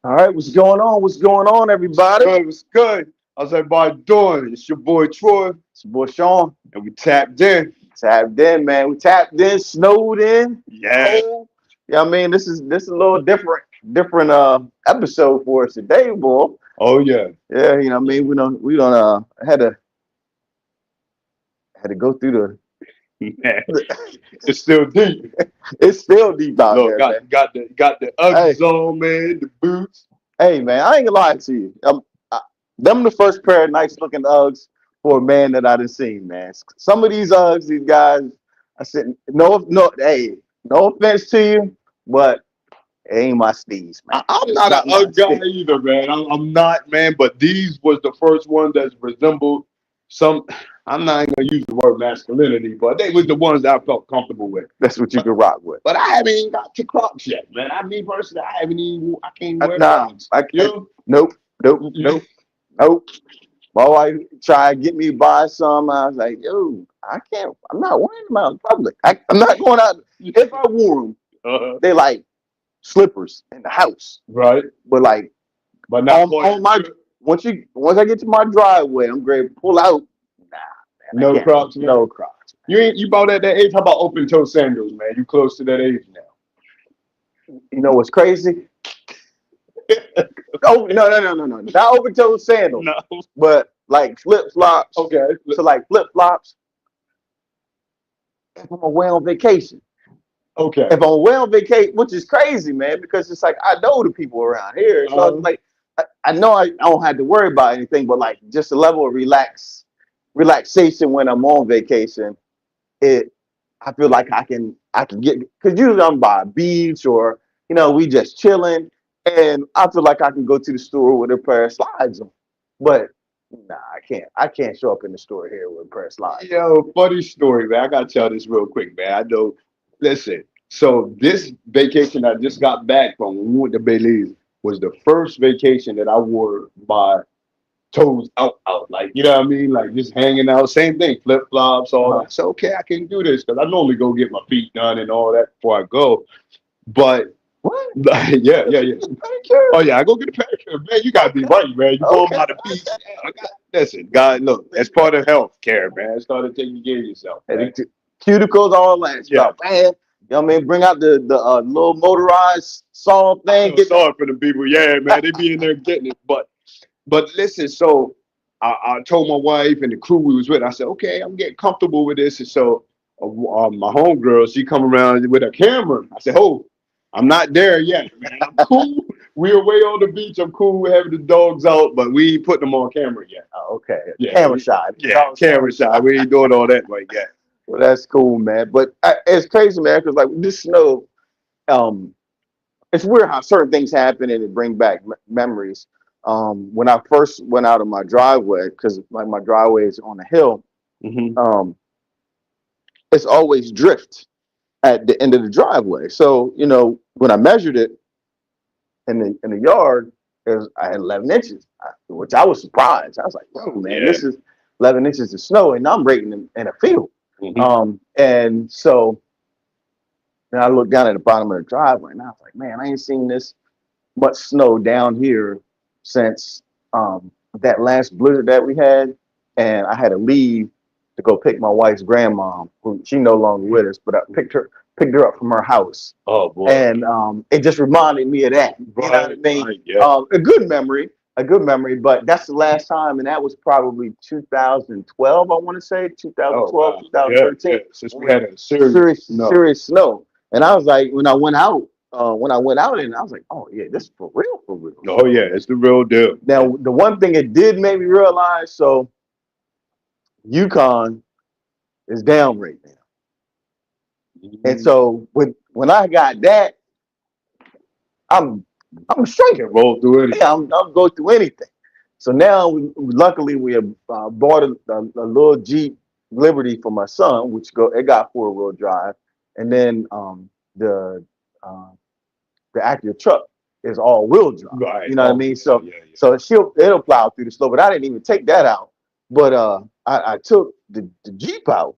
All right, what's going on? What's going on, everybody? Good, was good. How's everybody doing? It's your boy Troy, It's your boy Sean. and we tapped in. Tapped in, man. We tapped in, snowed in, Yeah. cold. Yeah, I mean, this is a little different episode for us today, boy. Oh yeah. Yeah, you know, what I mean, we don't had to go through Man, the. it's still deep. It's still deep out Look, there, man. got the Hey, Uggs on, man. The boots. hey, man, I ain't gonna lie to you. Them the first pair of nice looking Uggs for a man that I done seen, man. Some of these Uggs, these guys, I said, hey, no offense to you, but it ain't my steez, man. I'm It's not an not my Ugg guy steez. either, man. I'm not, man. But these was the first one that resembled some. I'm not even gonna use the word masculinity, but they was the ones that I felt comfortable with. That's what you But can rock with. but I haven't even got to Crocs yet, man. I mean, personally, I can't even wear Nah, Crocs. You nope, nope, know? nope, nope. My wife tried to get me to buy some. I was like, yo, I can't. I'm not wearing them out in public. I'm not going out. If I wore them, they like slippers in the house. Right, But like but not going on my once I get to my driveway, I'm ready to pull out. Nah, man, I no can't. Crocs, man. No Crocs. You about at that age? How about open toe sandals, man? You close to that age now. You know what's crazy? Oh no! Not open toe sandals, No. but like flip flops. Okay. So like flip flops. If I'm away on vacation, Okay. if I'm away on vacation, which is crazy, man, because it's like I know the people around here, so it's Um, like I know I don't have to worry about anything, but like just a level of relaxation when I'm on vacation. It I feel like I can get because usually I'm by a beach or we just chilling, and I feel like I can go to the store with a pair of slides on. But nah, I can't show up in the store here with a pair of slides on. yo, funny story, man. I gotta tell this real quick, man. I know. Listen. So this vacation I just got back from when we went to Belize was the first vacation that I wore my toes out, like you know what I mean, like just hanging out. Same thing, flip flops, all Uh-huh. that. So okay, I can do this because I normally go get my feet done and all that before I go. But What? yeah, yeah, yeah. Pedicure? Oh yeah, I go get a pedicure, man. You gotta be right, man. You going Okay. by the beach? Yeah, listen, God, look, that's part of health care, man. It's part of taking care of yourself, And man. the cuticles, all that Yeah. stuff, man. You know what I mean? Bring out the little motorized saw I thing. feel Get that. sorry for the people. Yeah, man, they be in there getting it, but listen, so I told my wife and the crew we was with, I said, okay, I'm getting comfortable with this. And so my homegirl, she come around with a camera. I said, oh, I'm not there yet, man. I'm cool. We're away on the beach. I'm cool. We're having the dogs out, but we ain't putting them on camera yet. Oh, okay. Yeah, Camera shot. yeah, camera shot. We ain't doing all that right yet. Well, that's cool, man. But it's crazy, man, because like this snow, um, it's weird how certain things happen and it bring back memories. When I first went out of my driveway, because like my driveway is on a hill, Hmm. um, it's always drift at the end of the driveway. So when I measured it in the yard, I had 11 inches, which I was surprised. I was like, "Whoa, man, Yeah. this is 11 inches of snow, and I'm rating in a field." Hmm. And so then I looked down at the bottom of the driveway, and I was like, "Man, I ain't seen this much snow down here since that last blizzard that we had." And I had to leave to go pick my wife's grandma, who she no longer with us, but I picked her up from her house, Oh boy. and it just reminded me of that. You know what I Right, mean? right, yeah. A good memory. But that's the last time, and that was probably 2012. I want to say Oh 2012, wow. Yeah, yeah. 2013. Since When we we had had a serious no. serious snow, and I was like, when I went out, and I was like, oh yeah, this is for real, for real. Oh So yeah, it's the real deal. now the one thing it did make me realize, so Yukon is down right now, and Mhm. so when I got that, I'm I'm You straight. can roll through it. Yeah, I'm go through anything. So now, luckily, we have bought a little Jeep Liberty for my son, which it got 4-wheel drive, and then uh, the active truck is all wheel drive. Right. You know what I Oh mean? yeah, So yeah, yeah. so it'll plow through the snow, but I didn't even take that out. But I took the Jeep out,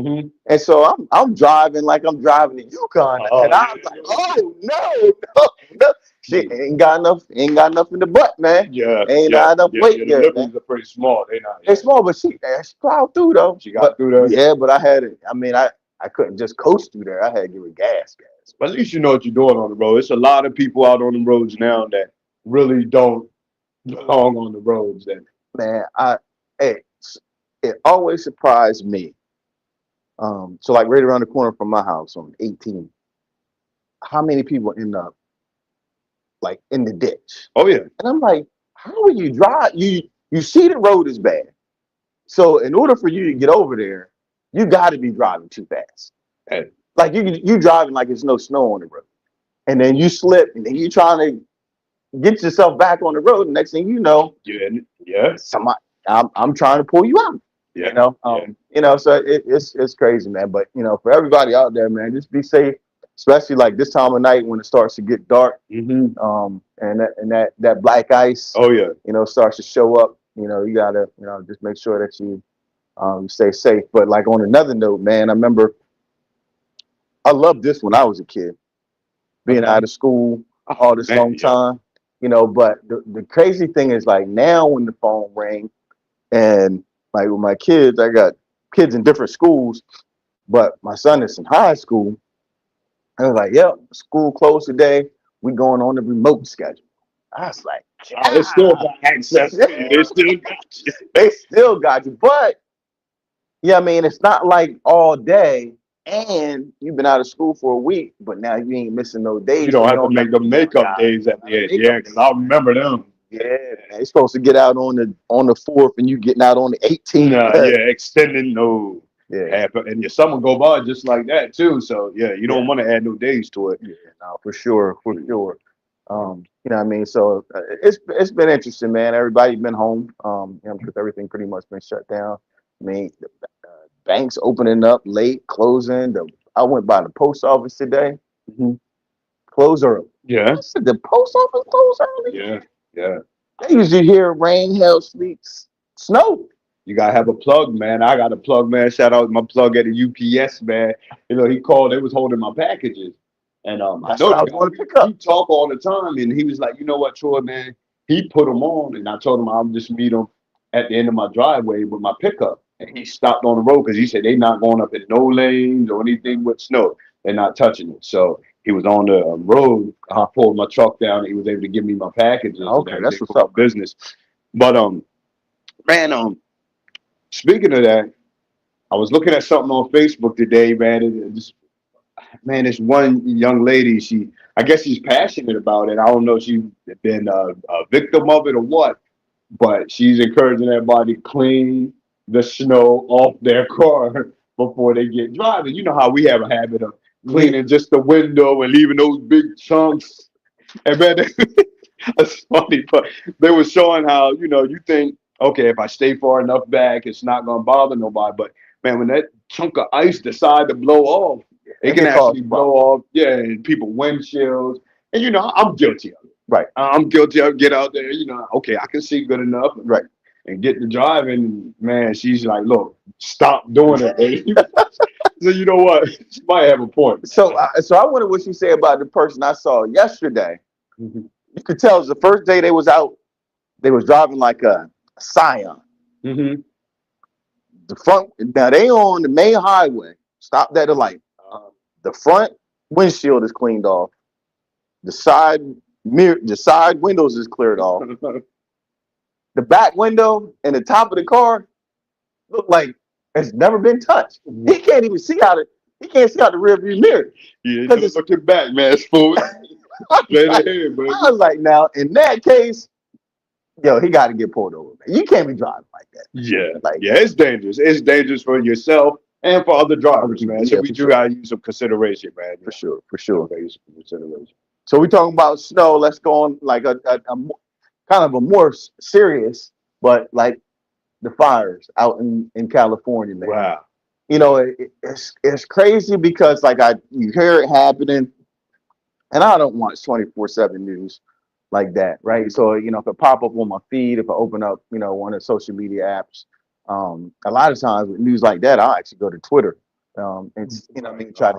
Hmm. and so I'm driving like I'm driving the Yukon, Oh and I yeah, was like, yeah. oh no, no, no. Shit, ain't got enough in the butt, man. Yeah, Ain't yeah, not enough yeah, weight yeah. The there, man. livers are pretty small. They not. They Yeah, small, but she plowed through though. she got But through there. yeah, but I had it. I mean, I couldn't just coast through there. I had to give it gas. But at least you know what you're doing on the road. It's a lot of people out on the roads now that really don't belong on the roads. That Man, it, it always surprised me. So like right around the corner from my house on 18, how many people end up like in the ditch? oh yeah, And I'm like, how will you drive? You see the road is bad. So in order for you to get over there, you got to be driving too fast. hey, Like you driving like there's no snow on the road, and then you slip, and then you trying to get yourself back on the road. And next thing you know, yeah, yeah, somebody I'm trying to pull you out. yeah, yeah. So it's crazy, man. But for everybody out there, man, just be safe, especially like this time of night when it starts to get dark. Mm-hmm. And that black ice, Oh yeah, starts to show up. You gotta, just make sure that you stay safe. But like on another note, man, I remember I loved this when I was a kid, being out of school oh all this man, long yeah, time. But the crazy thing is like now when the phone rings and like with my kids, I got kids in different schools, but my son is in high school. I was like, yep, school closed today. We going on the remote schedule. I was like, oh, they still God. got access to you. They still got you. They still got you. But yeah, I mean, it's not like all day and you've been out of school for a week, but now you ain't missing no You days, so don't you have to don't got make the makeup got days at the end. Yeah, makeup because days. I remember them. Yeah, man. You're supposed to get out on the 4th and you getting out on the 18th. Nah, yeah, extending no Yeah, half, and your summer go by just like that too. So yeah, you don't yeah, want to add no days to it. yeah, no, for sure, for sure. What I mean? So it's been interesting, man. Everybody been home, because everything pretty much been shut down. I mean, the banks opening up late, closing. I went by the post office today, Mhm. close early. Yeah, I said the post office closed early. yeah, yeah. They usually hear rain, hail, sleet, snow. You gotta have a plug, man. I got a plug, man. Shout out my plug at the UPS, man. You know, he called. They was holding my packages, and I That's know what I the was guy. going to pick We up. talk all the time, and he was like, you know what, Troy, man. He put them on, and I told him I'll just meet him at the end of my driveway with my pickup. And he stopped on the road because he said they not going up in no lanes or anything with snow. They're not touching it. So he was on the road. I pulled my truck down, and he was able to give me my packages and Okay, that's everything what's for my up. business. But man, speaking of that. I was looking at something on Facebook today, man. Man, this one young lady, I guess she's passionate about it. I don't know if she's been a victim of it or what, but she's encouraging everybody to clean the snow off their car before they get driving. You know how we have a habit of Yeah, cleaning just the window and leaving those big chunks. And man, that's funny, but they were showing how, you think, okay, if I stay far enough back, it's not gonna bother nobody. But man, when that chunk of ice decide to blow off, it it can can cause actually blow problems. off, yeah, and people windshields. And I'm guilty of it. Right, I'm guilty of get out there, okay, I can see good enough right. and get to driving. Man, she's like, look, stop doing it, baby. So you know what? She might have a point. So I wonder what you say about the person I saw yesterday. You could tell it was the first day they was out. They was driving like a Scion. Mm-hmm. The front now they on the main highway. Stopped at the light. The front windshield is cleaned off. The side windows is cleared off. The back window and the top of the car look like it's never been touched. He can't even see out it. He can't see out the rear view mirror Yeah, because don't it's. look your back, man. It's full. I was Straight like, ahead, baby. now in that case, yo, he got to get pulled over. Man. You can't be driving like that. Yeah, Like, yeah, it's dangerous. It's dangerous for yourself and for other drivers, man. So yeah, we for do sure, gotta use some consideration, man. for sure, for Yeah, sure. gotta use some consideration. So we talking about snow. Let's go on like kind of a more serious, but like the fires out in California, man. Wow. It's crazy because like you hear it happening, and I don't watch 24/7 news like that, right? So if it pop up on my feed, if I open up one of the social media apps, a lot of times with news like that, I'll actually go to Twitter. It's I mean try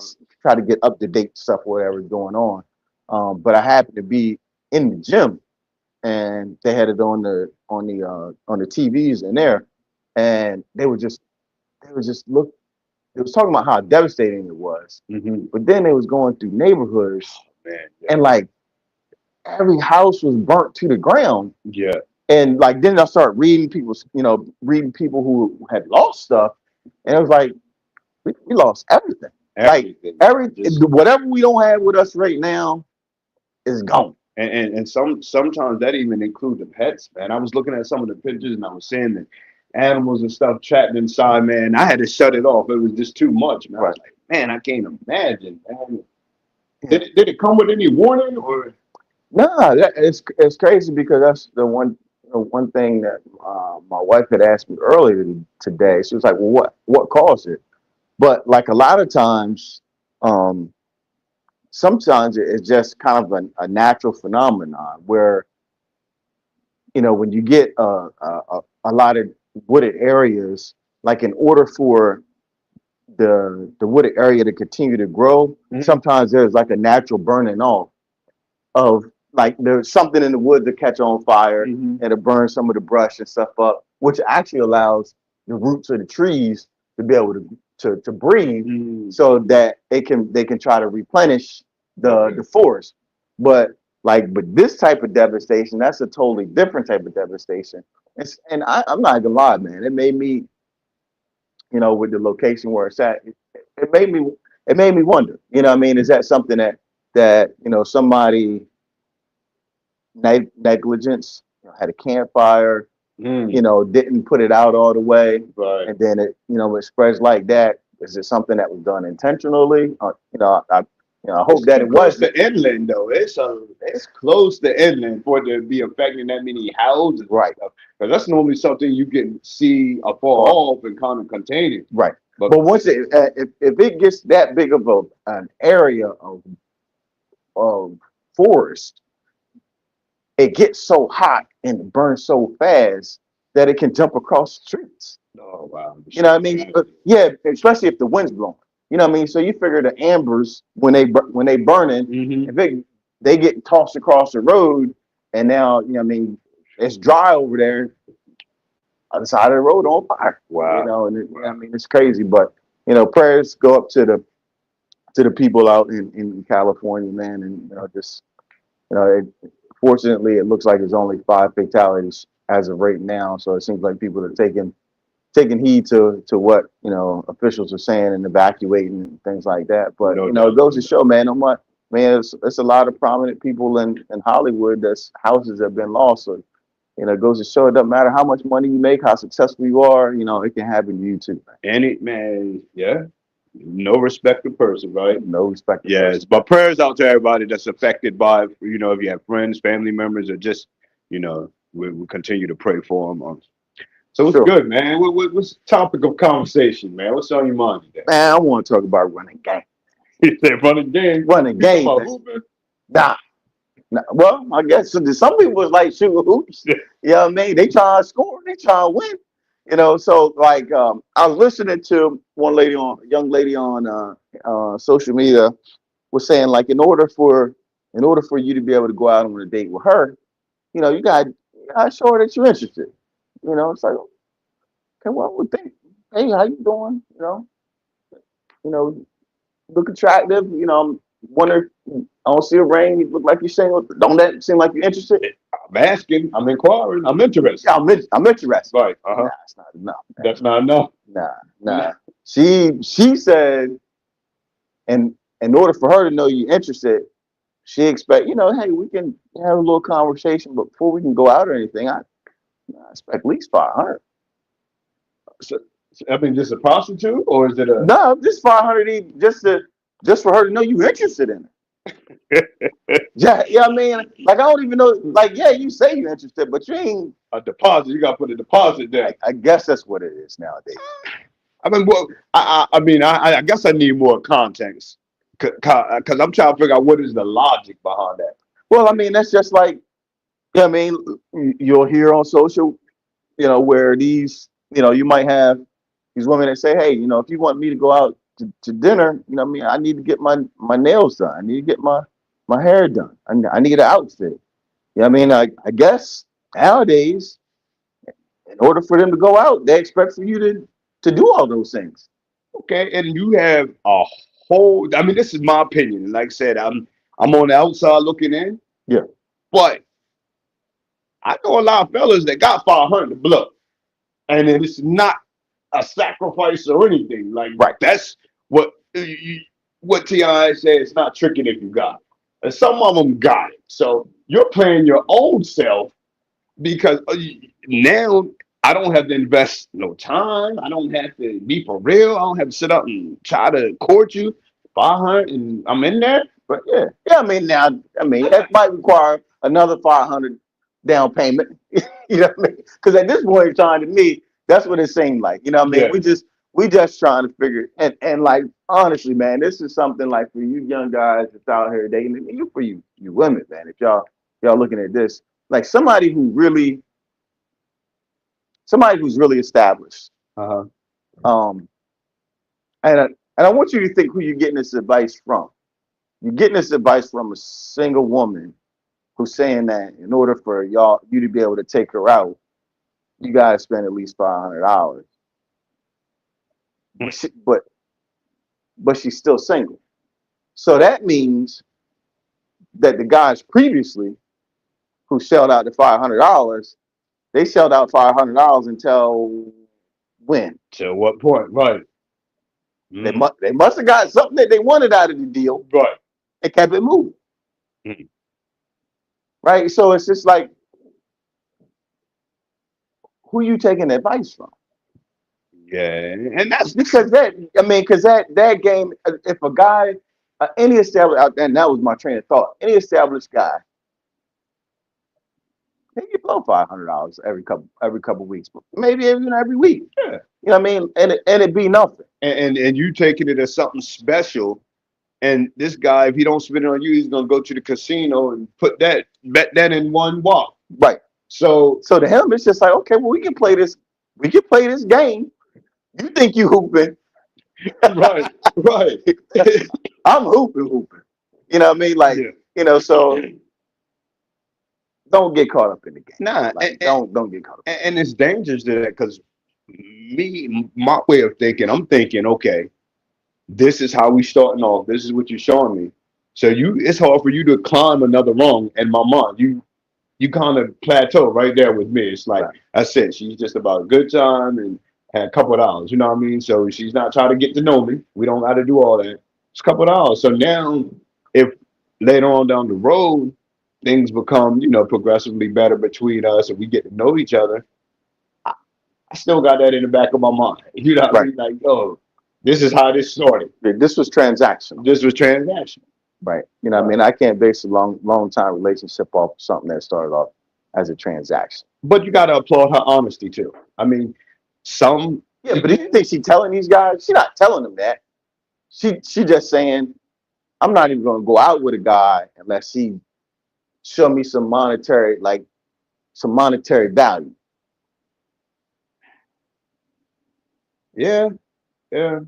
to get up to date stuff whatever's going on. But I happen to be in the gym, and they had it on the TVs in there, and they were just look. It was talking about how devastating it was, Mm-hmm. but then they was going through neighborhoods, Man, and like every house was burnt to the ground. yeah, And like then I started reading reading people who had lost stuff, and it was like we lost everything. Like everything. every Just whatever we don't have with us right now is gone. and sometimes that even include the pets, man. I was looking at some of the pictures and I was seeing the animals and stuff trapped inside, man. I had to shut it off. It was just too much, man. I Right. was like, man, I can't imagine, man. Yeah. Did it come with any warning or? No, it's crazy because that's the one thing that my wife had asked me earlier today. She was like, "Well, what caused it?" But like a lot of times, um, sometimes it's just kind of a natural phenomenon where when you get a lot of wooded areas, like in order for the wooded area to continue to grow, Mhm. sometimes there's like a natural burning off of like there's something in the wood to catch on fire Mhm. and to burn some of the brush and stuff up, which actually allows the roots of the trees to be able to breathe Mhm. so that they can try to replenish Okay. the forest. But this type of devastation, that's a totally different type of devastation. I'm not gonna lie, man. It made me, with the location where it's at, it made me it made me wonder. What I mean, is that something that somebody negligence, had a campfire, Mm. didn't put it out all the way, Right. and then it spreads like that. Is it something that was done intentionally? I It's hope that too it close wasn't. to inland though. It's close to inland for it to be affecting that many houses and Right, stuff. Because that's normally something you can see afar or off and kind of contain it. right. But But once if it gets that big of an area of forest, it gets so hot and it burns so fast that it can jump across the streets. oh wow, You know what I mean? Yeah, especially if the wind's blowing. You know what I mean? So you figure the ambers when they burning, hmm if they get tossed across the road, and now what I mean it's dry over there on the side of the road on fire. Wow, I mean it's crazy, but prayers go up to the people out in California, man, and just fortunately, it looks like there's only 5 fatalities as of right now. So it seems like people are taking heed to what officials are saying and evacuating and things like that. But no doubt. it goes to show, man, it's a lot of prominent people in Hollywood that's houses have been lost. So it goes to show it doesn't matter how much money you make, how successful you are. It can happen to you too, man. Any man, yeah, no respect to person, right? No respect to Yes, person. but prayers out to everybody that's affected by, if you have friends, family members, or just, we continue to pray for them. So it's Sure, good, man. What's the topic of conversation, man? What's on your mind today? man. I want to talk about running game. You said running game. Running You talking game, about man. hooping? Nah, nah. Well, I guess some people was like shooting hoops. You know what I mean? They trying to score. They trying to win. So like I was listening to young lady on social media was saying like in order for you to be able to go out on a date with her, you got to show her that you're interested. It's like, okay, well, we think, hey, how you doing? You know, look attractive. Wonder. I don't see a ring. You look like you're single. Don't that seem like you're interested? I'm asking. I'm inquiring. I'm interested. Yeah, I'm interested. Right. Nah, it's not enough, man. That's not enough. Nah, nah. She said, and in order for her to know you're interested, she expect, hey, we can have a little conversation, but before we can go out or anything, I expect at least 500. So, I mean, just a prostitute, or is it a? No, just 500 just for her to know you interested in it. Yeah, I mean, like I don't even know. Like, yeah, you say you're interested, but you ain't. A deposit? You got to put a deposit there. I guess that's what it is nowadays. I mean, well, I guess I need more context because I'm trying to figure out what is the logic behind that. Well, I mean, that's just like, I mean, you'll hear on social, where you might have these women that say, hey, if you want me to go out to dinner, I mean, I need to get my nails done. I need to get my hair done. I need an outfit. You know what I mean? I guess nowadays, in order for them to go out, they expect for you to do all those things. Okay, and you have a whole. I mean, this is my opinion. Like I said, I'm on the outside looking in, Yeah. but I know a lot of fellas that got 500 to blow, and it's not a sacrifice or anything. Like Right. that's what what Ti said. It's not tricking if you got it. And some of them got it. So you're playing your own self because now I don't have to invest no time. I don't have to be for real. I don't have to sit up and try to court you. 500 and I'm in there. But yeah, yeah. I mean, now, I mean, that might require another 500 down payment. You know what I mean? Because at this point in time, to me, that's what it seemed like. You know what I mean? Yeah. We just trying to figure, and like honestly, man, this is something like for you young guys that's out here dating, and you for you women, man. If y'all looking at this, like somebody who's really established. Uh-huh. Um, and I want you to think who you're getting this advice from. You're getting this advice from a single woman who's saying that in order for you to be able to take her out, you gotta spend at least $500. But but she's still single. So that means that the guys previously who shelled out the $500, they shelled out $500 until when? To what point? Right. They Mhm. must have got something that they wanted out of the deal Right. and kept it moving. Mhm. Right? So it's just like who you taking advice from? Yeah. And that's Because that game, if a guy, any established, and that was my train of thought, any established guy, maybe you blow $500 every couple weeks, maybe even every week. yeah. You know what I mean? And it be nothing. And you taking it as something special. And this guy, if he don't spend it on you, he's gonna go to the casino and bet that in one walk. Right. So So to him, it's just like, okay, well, we can play this. We can play this game. You think you hooping? right, right. I'm hooping. You know what I mean? Like, Yeah. so don't get caught up in the game. Nah, Like, don't get caught up. and it's dangerous to that because my way of thinking, I'm thinking, okay, this is how we starting off. This is what you're showing me. So it's hard for you to climb another rung. And my mom, you kind of plateau right there with me. It's like Right. I said, she's just about a good time and had a couple of dollars. You know what I mean? So she's not trying to get to know me. We don't got to do all that. It's a couple of dollars. So now, if later on down the road things become progressively better between us and we get to know each other, I still got that in the back of my mind. You know what I Right. mean? Like, oh, this is how this started. This was transactional. This was transaction. Right. You know what I mean? I can't base a long time relationship off of something that started off as a transaction. But you got to applaud her honesty too. I mean, some Yeah, but do you think she's telling these guys? She's not telling them that. She just saying, I'm not even gonna go out with a guy unless he show me some monetary value. yeah, yeah.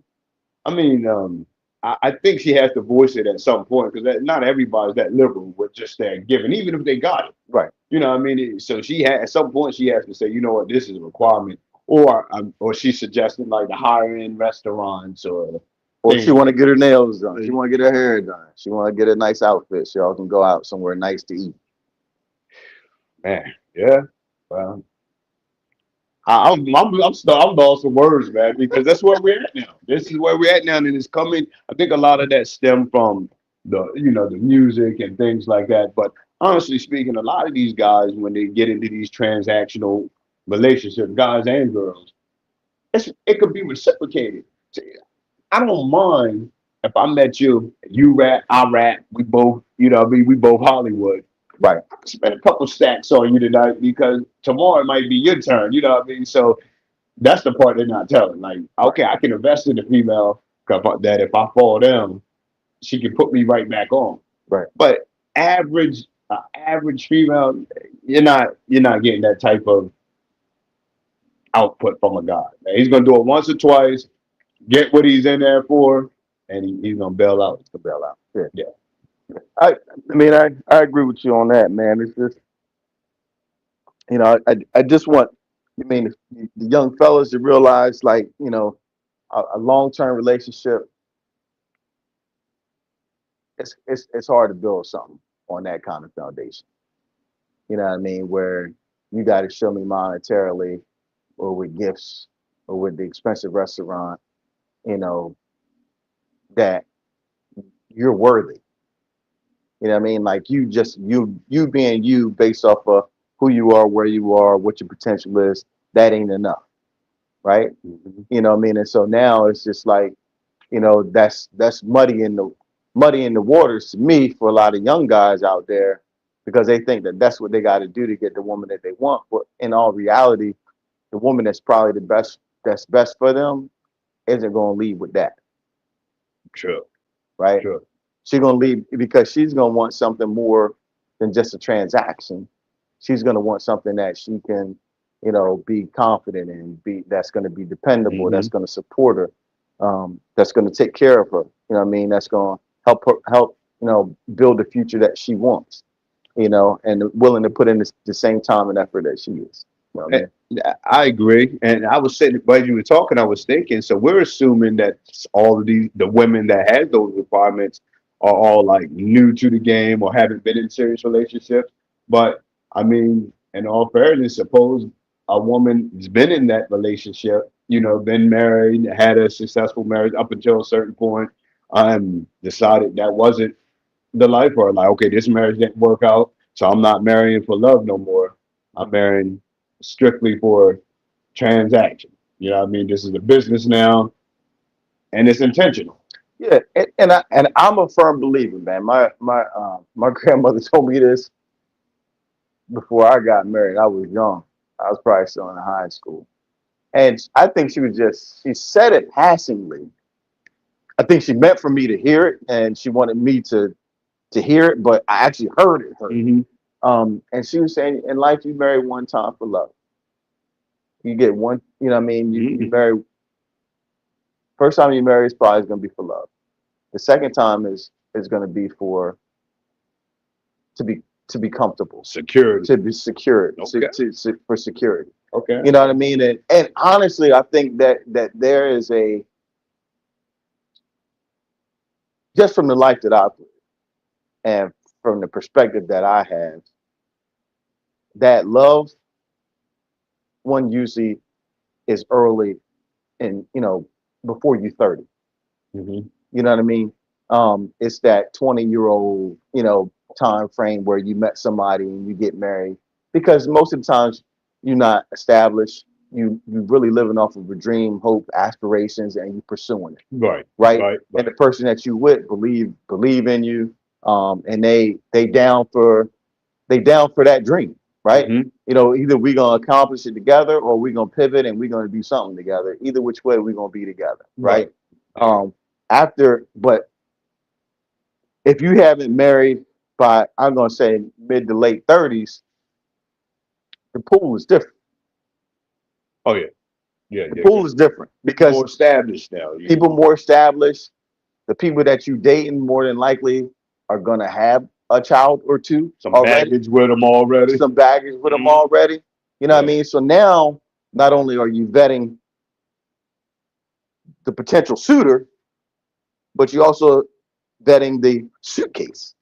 I mean, I think she has to voice it at some point because not everybody's that liberal with just that giving, even if they got it. Right. You know what I mean? So at some point she has to say, you know what, this is a requirement, or she's suggesting like the higher end restaurants Or things. she want to get her nails done. She want to get her hair done. She want to get a nice outfit so y'all can go out somewhere nice to eat. Man, yeah. Well, I'm lost for words, man, because that's where we're at now. This is where we're at now, and it's coming. I think a lot of that stem from the music and things like that. But honestly speaking, a lot of these guys, when they get into these transactional relationships, guys and girls, it could be reciprocated. See, I don't mind if I met you, you rap, I rap, we both, what I mean, we both Hollywood. Right. I could spend a couple stacks on you tonight because tomorrow it might be your turn. You know what I mean? So that's the part they're not telling. Like, okay, I can invest in the female that if I fall down, she can put me right back on. Right. But average female, you're not getting that type of output from a guy. Man, he's gonna do it once or twice, get what he's in there for, and he's gonna bail out. To bail out. Yeah. I mean, I agree with you on that, man. It's just I just want, I mean, the young fellas to realize, like, a long-term relationship, it's hard to build something on that kind of foundation. You know what I mean? Where you got to show me monetarily, or with gifts, or with the expensive restaurant, you know, that you're worthy. You know what I mean? Like, you being you based off of who you are, where you are, what your potential is, that ain't enough, right? Mhm. You know what I mean? And so now it's just like, that's muddy in the waters to me for a lot of young guys out there, because they think that that's what they got to do to get the woman that they want. But in all reality, the woman that's probably that's best for them isn't going to lead with that, Sure, right? sure. She's going to leave because she's going to want something more than just a transaction. She's going to want something that she can, be confident in, be that's going to be dependable, Hmm. that's going to support her, that's going to take care of her. You know what I mean? That's going to help build the future that she wants. And willing to put in the same time and effort that she is. You know what I Eh, mean? I agree, and I was sitting while you were talking. I was thinking. So we're assuming that all of the women that has those requirements are all like new to the game or haven't been in serious relationships. But I mean, in all fairness, suppose a woman has been in that relationship, been married, had a successful marriage up until a certain point, decided that wasn't the life, or like, okay, this marriage didn't work out, so I'm not marrying for love no more. I'm marrying strictly for transaction. You know what I mean? This is a business now, and it's intentional. Yeah, and I'm a firm believer, man. My grandmother told me this before I got married. I was young. I was probably still in high school. And I think she said it passingly. I think she meant for me to hear it, and she wanted me to hear it, but I actually heard it. Hmm. And she was saying, in life, you marry one time for love. You get one, you know what I mean? You Hmm. marry, first time you marry is probably going to be for love. The second time is going to be to be to be comfortable, Security. to be secured, Okay. for security. Okay. You know what I mean? And honestly, I think that there is a, just from the life that I've lived and from the perspective that I have, that love one usually is early, and before you 30. Hmm. You know what I mean? It's that 20-year-old, time frame where you met somebody and you get married. Because most of the times you're not established. You really living off of a dream, hope, aspirations, and you pursuing it, Right. right? Right. And the Right. person that you with believe in you, and they down for that dream, right? Hmm. Either we gonna accomplish it together, or we gonna pivot and we gonna do something together. Either which way, we gonna be together, Right. right? Um, but if you haven't married by, I'm gonna say, mid to late 30s, the pool is different. Oh yeah. Yeah. The Yeah. pool is different People more because established now. people more established, the people that you dating more than likely are gonna have a child or two Some already, baggage with them already. some baggage with them Hmm. already. You know what I Yeah. mean? So now, not only are you vetting the potential suitor, but you also vetting the suitcase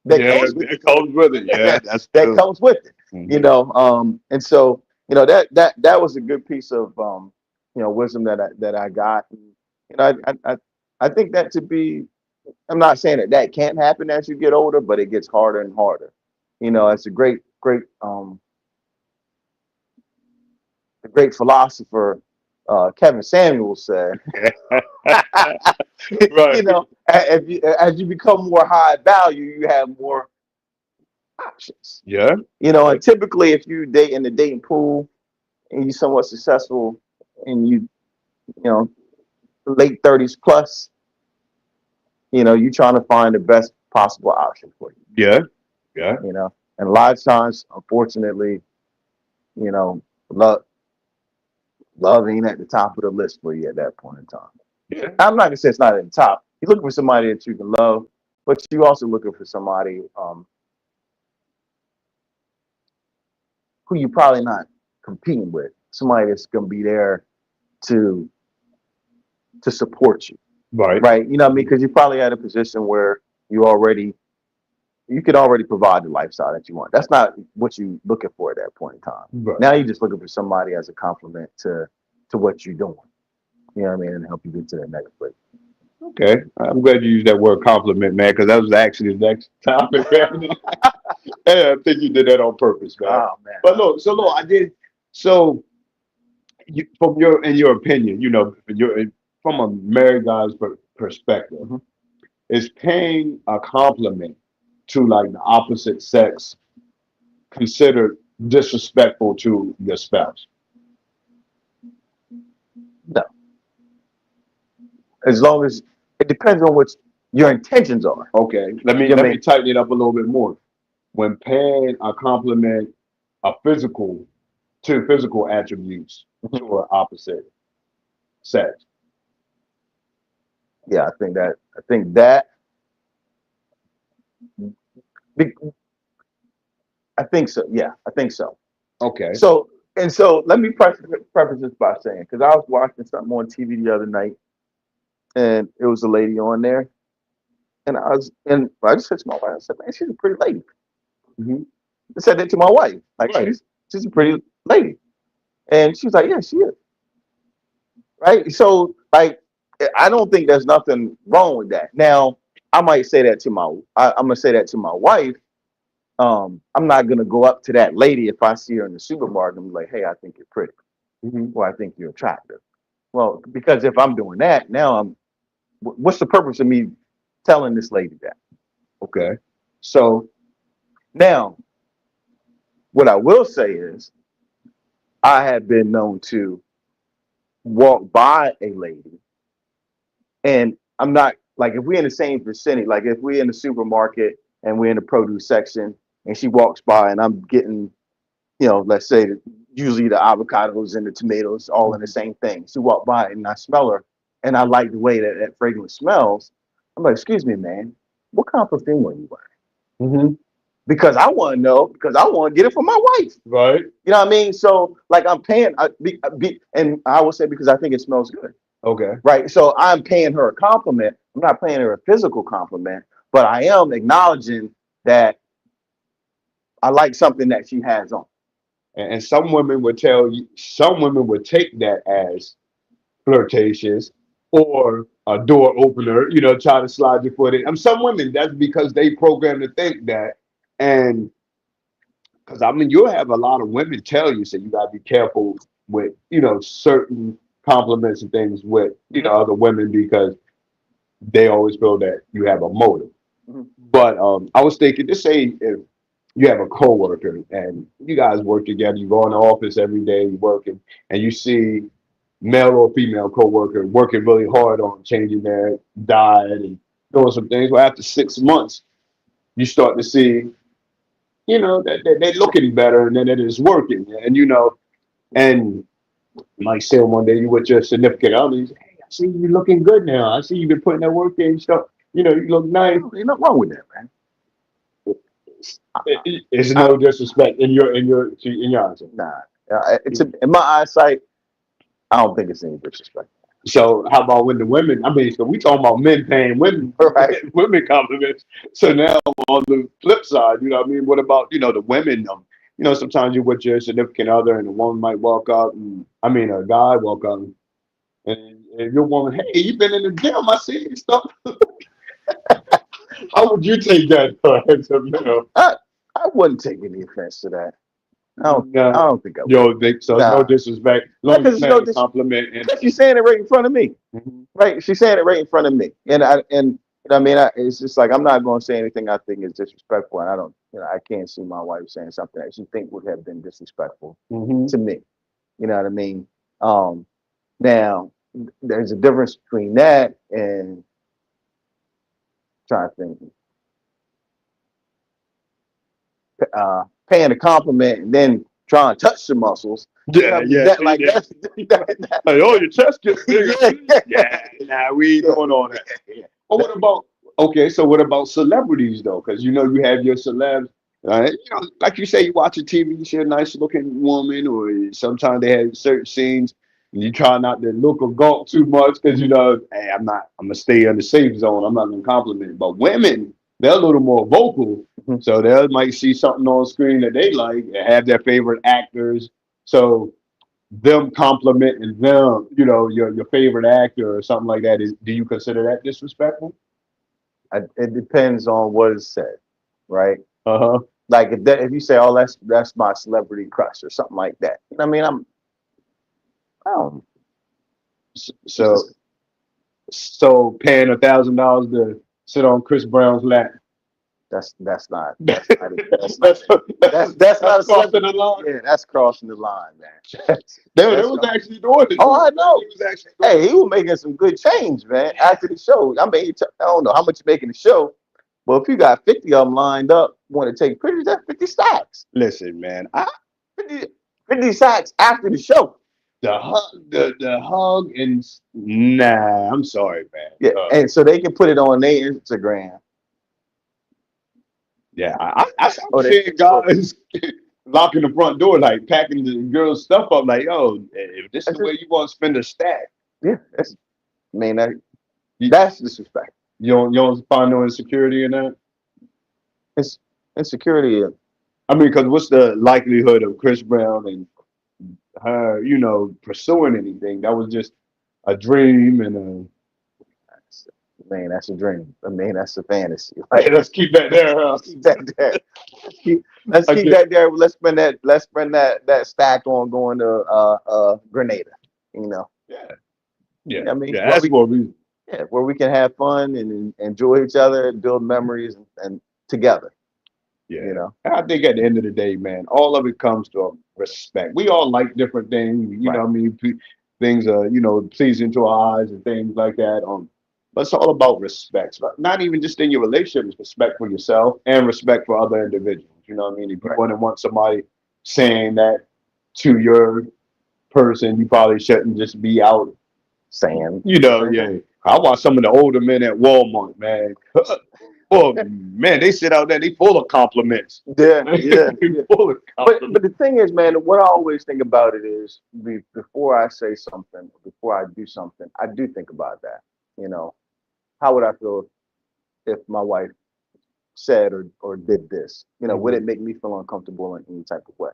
that Yeah. goes with It comes with it. Yeah. it. That's That true. comes with it. Hmm. And so that was a good piece of wisdom that I got. And, I think that to be. I'm not saying that can't happen as you get older, but it gets harder and harder. It's a great philosopher, Kevin Samuel said, Right. as you become more high value, you have more options. Yeah. Yeah. And typically, if you date in the dating pool and you're somewhat successful, and you know late 30s plus, you're trying to find the best possible option for you. Yeah. Yeah. And a lot of times, unfortunately, you know, love love ain't at the top of the list for you at that point in time. Yeah. I'm not gonna say it's not at the top. You're looking for somebody that you can love, but you also looking for somebody who you're probably not competing with. Somebody that's gonna be there to support you, Right. right? You know what I mean? Because you're probably at a position where you could already provide the lifestyle that you want. That's not what you're looking for at that point in time. Right. Now you're just looking for somebody as a compliment to what you're doing. You know what I mean? And help you get to that next place. Okay. I'm glad you used that word compliment, man, because that was actually the next topic. Yeah, I think you did that on purpose, man. Oh man. But look, I did. So, from your opinion, from a married guy's perspective, Mhm. is paying a compliment to like the opposite sex considered disrespectful to your spouse? No. As long as it depends on what your intentions are. Okay, let me You know what I let me mean? tighten it up a little bit more. When paying a compliment, a physical to physical attributes Mhm. to an opposite sex. Yeah, I think that be- I think so. Yeah, I think so. Okay. So let me preface this by saying, because I was watching something on TV the other night, and it was a lady on there, and I just said to my wife, I said, man, she's a pretty lady. Hmm. I said that to my wife, like Right. she's a pretty lady, and she was like, yeah, she is, right? So like, I don't think there's nothing wrong with that. Now, I might say that to I'm gonna say that to my wife. I'm not gonna go up to that lady if I see her in the supermarket and be like, hey, I think you're pretty, Hmm. or I think you're attractive. Well, because if I'm doing that, now what's the purpose of me telling this lady that? Okay. So now, what I will say is, I have been known to walk by a lady, and I'm not like if we're in the same vicinity, like if we're in the supermarket and we're in the produce section, and she walks by, and I'm getting, let's say usually the avocados and the tomatoes all in the same thing. She walked by, and I smell her, and I like the way that fragrance smells. I'm like, excuse me, man, what kind of perfume are you wearing? Hmm. Because I want to know, because I want to get it for my wife. Right. You know what I mean? So like I'm paying, and I will say because I think it smells good, Okay. right? So I'm paying her a compliment. I'm not paying her a physical compliment, but I am acknowledging that I like something that she has on. And some women would tell you, some women would take that as flirtatious or a door opener, try to slide your foot in. Some women, that's because they programmed to think that. And because I mean, you'll have a lot of women tell you, so you got to be careful with, certain compliments and things with, Mhm. other women because they always feel that you have a motive. Mhm. But I was thinking, just say if you have a coworker and you guys work together, you go in the office every day, you're working, and you see male or female coworker working really hard on changing their diet and doing some things. Well, after 6 months, you start to see, that they're looking better and then it is working. And like say one day you with your significant other, you say, hey, I see you looking good now. I see you've been putting that work in. Stuff, you look nice. Ain't nothing wrong with that, man. It's I, no disrespect in your eyes. nah, it's in my eyesight. I don't think it's any disrespect. So how about when the women? I mean, so we talking about men paying women Right. women compliments. So now on the flip side, what I mean? What about the women? Sometimes you're with your significant other, and a woman might walk up, and I mean, a guy walk up, and your woman, hey, you been in the gym? I see you stuff. How would you take that? I, I wouldn't take any offense to that. I No, don't think I would. yo, so no Nah, disrespect. As long as because you're paying a compliment and she's saying it right in front of me. Mhm. Right? She's saying it right in front of me, and I mean, it's just like I'm not going to say anything I think is disrespectful, and I don't, I can't see my wife saying something that she think would have been disrespectful Mhm. to me. You know what I mean? Now there's a difference between that and trying to think, paying a compliment and then trying to touch the muscles. You know Yeah, what I mean? yeah. That See like that. that Like, oh, your chest gets bigger. yeah, Yeah, nah, we ain't doing all that. yeah. But what about okay? So what about celebrities though? Because you have your celebs, Like you say, you watch a TV, you see a nice looking woman, or sometimes they have certain scenes, and you try not to look or gawk too much because hey, I'm gonna stay in the safe zone. I'm not gonna compliment. But women, they're a little more vocal, Mhm. so they might see something on screen that they like, and have their favorite actors. So them complimenting them, your favorite actor or something like that, do you consider that disrespectful? It depends on what is said, right? Uh huh. Like if you say, "Oh, that's my celebrity crush" or something like that, you know what I mean? I don't. It's So just so paying $1,000 to sit on Chris Brown's lap. that's not that's, that's not it. That's not it. That's not that's a crossing celebrity. the line. Yeah, that's crossing the line, man. They That's was crossing. actually doing it Oh, too. I know. He was actually doing Hey, he was making some good change, man. After the show, I mean, I don't know how much you're making the show, but if you got 50 of them lined up, want to take pictures, that's 50 stacks. Listen, man. 50, 50 stacks after the show. The hug and nah. I'm sorry, man. Yeah, and so they can put it on their Instagram Yeah. I'm or their seeing Facebook. guys locking the front door, like packing the girl's stuff up. Like, yo, if this is That's the way just, you want to spend a stack, yeah, I mean, you, that's disrespect. you don't find no insecurity in that. It's insecurity. I mean, because what's the likelihood of Chris Brown and her, pursuing anything? That was just a dream and Man, that's a dream. I mean, that's a fantasy. hey, let's keep that there. Let's keep that there. Let's keep Again, that there. Let's spend that stack on going to Grenada. You know, yeah, you yeah, know what I mean, yeah. That's more reason. where we can have fun and enjoy each other and build memories and together. You Yeah, know, and I think at the end of the day, man, all of it comes to respect. We all like different things. right? What I mean, things are pleasing to our eyes and things like that. But it's all about respect. But not even just in your relationship, it's respect for yourself and respect for other individuals. You know what I mean? If you Right. wouldn't want somebody saying that to your person, you probably shouldn't just be out. Saying, Yeah. I watch some of the older men at Walmart, man. Oh man, they sit out there, they full of compliments. yeah, yeah, They yeah. full of But compliments. the thing is, man, what I always think about it is before I say something, before I do something, I do think about that. You know, how would I feel if my wife said or did this? You know, would Mhm. it make me feel uncomfortable in any type of way?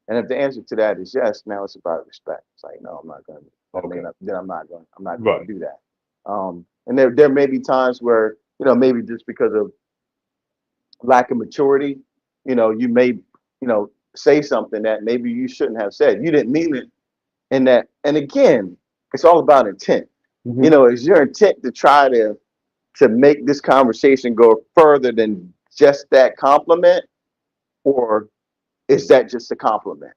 And if the answer to that is yes, now it's about respect. It's like, no, I'm not going to. I mean, Okay. then I'm not going to Right. do that. And there may be times where maybe just because of lack of maturity, you may say something that maybe you shouldn't have said. You didn't mean it in that. And again, it's all about intent. Hmm. Is your intent to try to make this conversation go further than just that compliment, or is that just a compliment?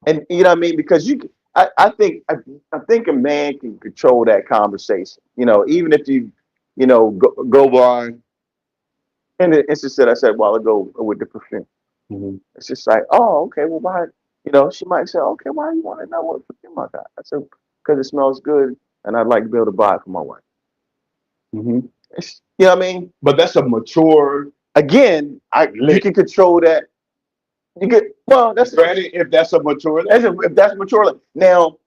And you know what I mean? Because I think a man can control that conversation. Even if go by, and it's just that I said a while ago with the perfume. Hmm. It's just like, oh, okay, well, why? She might say, okay, why you want to know what perfume I got? I said, because it smells good, and I'd like to be able to buy it for my wife. Hmm. You know what I mean? But that's a mature. Again, you can control that. You get well. Granted, if that's a mature. If that's mature. Now,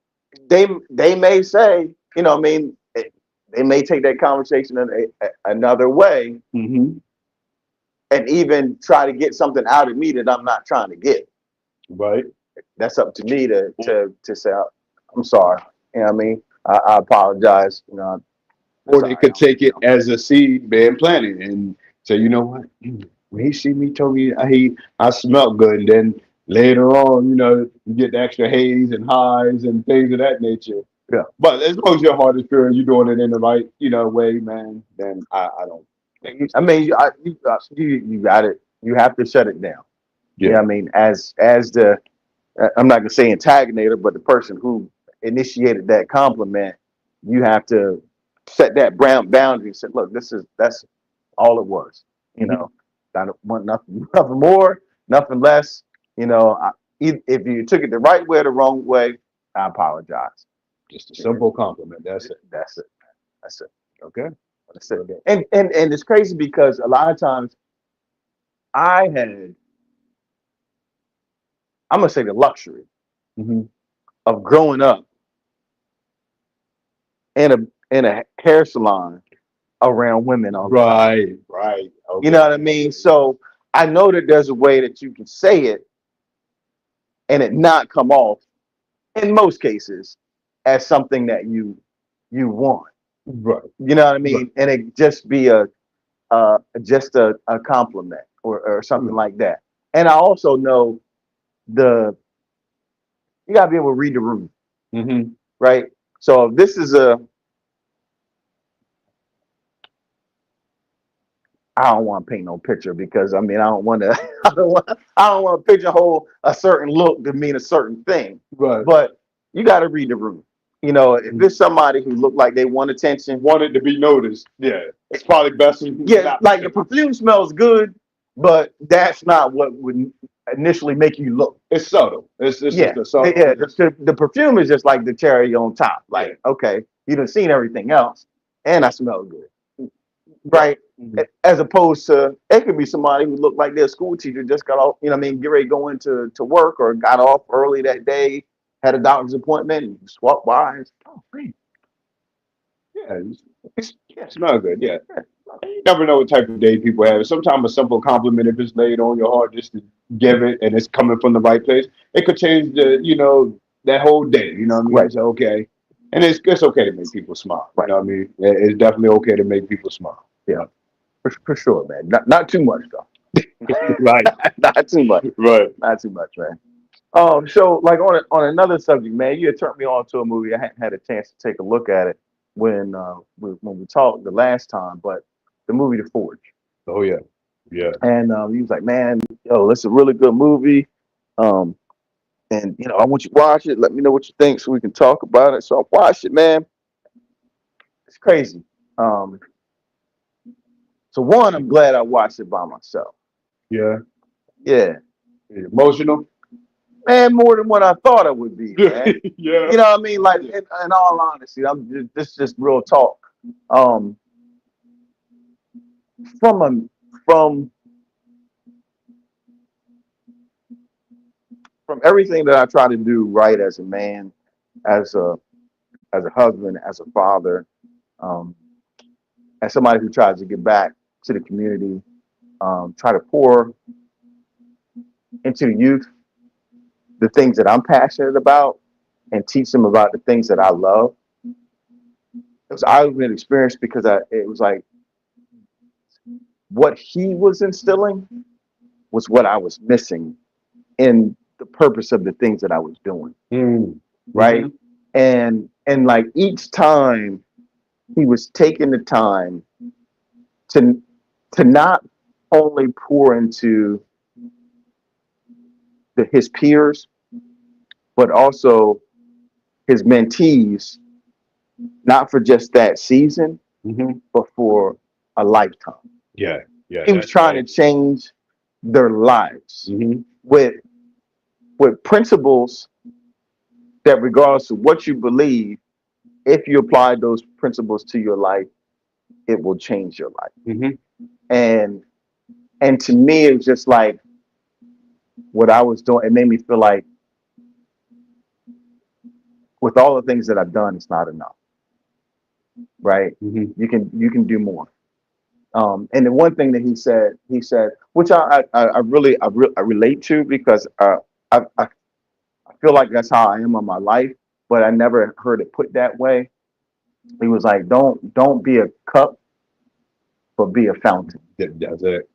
they may say, I mean, they may take that conversation in another way, Hmm. and even try to get something out of me that I'm not trying to get. Right. That's up to me to say, I'm sorry. You know what I mean? I apologize. Or That's all they right. could take it as a seed being planted and say, you know what? When he see me, told me I smell good, and then later on, you get the extra haze and highs and things of that nature. Yeah. But as long as your heart is pure and you're doing it in the right, way, man, then I don't think it's I mean, you got it. You have to shut it down. You know yeah. what I mean? As the I'm not gonna say antagonizer, but the person who initiated that compliment, you have to set that brown boundary and say, look, that's all it was. You Mhm. know, I don't want nothing, nothing more, nothing less. If you took it the right way or the wrong way, I apologize. Just a simple compliment. That's it. That's it. That's it. Okay. That's it. And it's crazy because a lot of times I had I'm gonna say the luxury Mm-hmm. of growing up in a hair salon around women all the time. Right, right. You Okay. know what I mean? So I know that there's a way that you can say it and it not come off in most cases as something that you want. Right, You know what I right. mean? And it just be just a compliment or something like that. And I also know the you gotta be able to read the room, Mm-hmm. right? So if this is a I don't want to paint no picture because I mean I don't want to I don't want to pigeonhole a certain look to mean a certain thing. Right. But you got to read the room. You know, if it's somebody who look like they want attention, Wanted to be noticed. Yeah, it's probably best yeah, not. like the perfume smells good, but that's not what would initially make you look. It's subtle. It's Yeah, just a subtle. yeah. The perfume is just like the cherry on top. Yeah. Like, okay, you done seen everything else, and I smell good, Right. right? Mm-hmm. As opposed to it could be somebody who looked like their school teacher just got off. You know, what I mean, get ready to go into to work or got off early that day, had a doctor's appointment, and swap by. Oh, man, Yeah, yeah, smell good. Yeah. yeah, You never know what type of day people have. Sometimes a simple compliment, if it's laid on your heart, just to give it, and it's coming from the right place, it could change that whole day. You know what I mean? right, It's okay, and it's okay to make people smile. You right, know what I mean? It's definitely okay to make people smile. yeah, for sure, man. Not too much though. Right, Not too much. right. Not too much, man. So like on another subject, man, you had turned me on to a movie. I hadn't had a chance to take a look at it when we talked the last time, but the movie The Forge. Oh yeah, yeah. And he was like, "Man, yo, this is a really good movie. Um, and I want you to watch it. Let me know what you think so we can talk about it." So I watched it, man. It's crazy. Um, so one, I'm glad I watched it by myself. Yeah. Yeah, Emotional. man, more than what I thought it would be, man. Yeah. You know what I mean? Like in all honesty, I'm this is just real talk. Um, from a from from everything that I try to do right as a man, as a husband, as a father, um, as somebody who tries to give back to the community, try to pour into the youth the things that I'm passionate about and teach them about the things that I love. It was I an experience because it was like what he was instilling was what I was missing in the purpose of the things that I was doing. Mm. Right. Hmm. And like each time he was taking the time to not only pour into his peers, but also his mentees, not for just that season, Hmm. but for a lifetime. Yeah, yeah. He was That's trying to right. change their lives Hmm. with principles that, regardless of what you believe, if you apply those principles to your life, it will change your life. Hmm. And to me, it was just like what I was doing. It made me feel like with all the things that I've done, it's not enough. Right? Hmm. You can do more. And the one thing that he said, which I relate to because I feel like that's how I am in my life, but I never heard it put that way. He was like, don't be a cup, but be a fountain. That's it.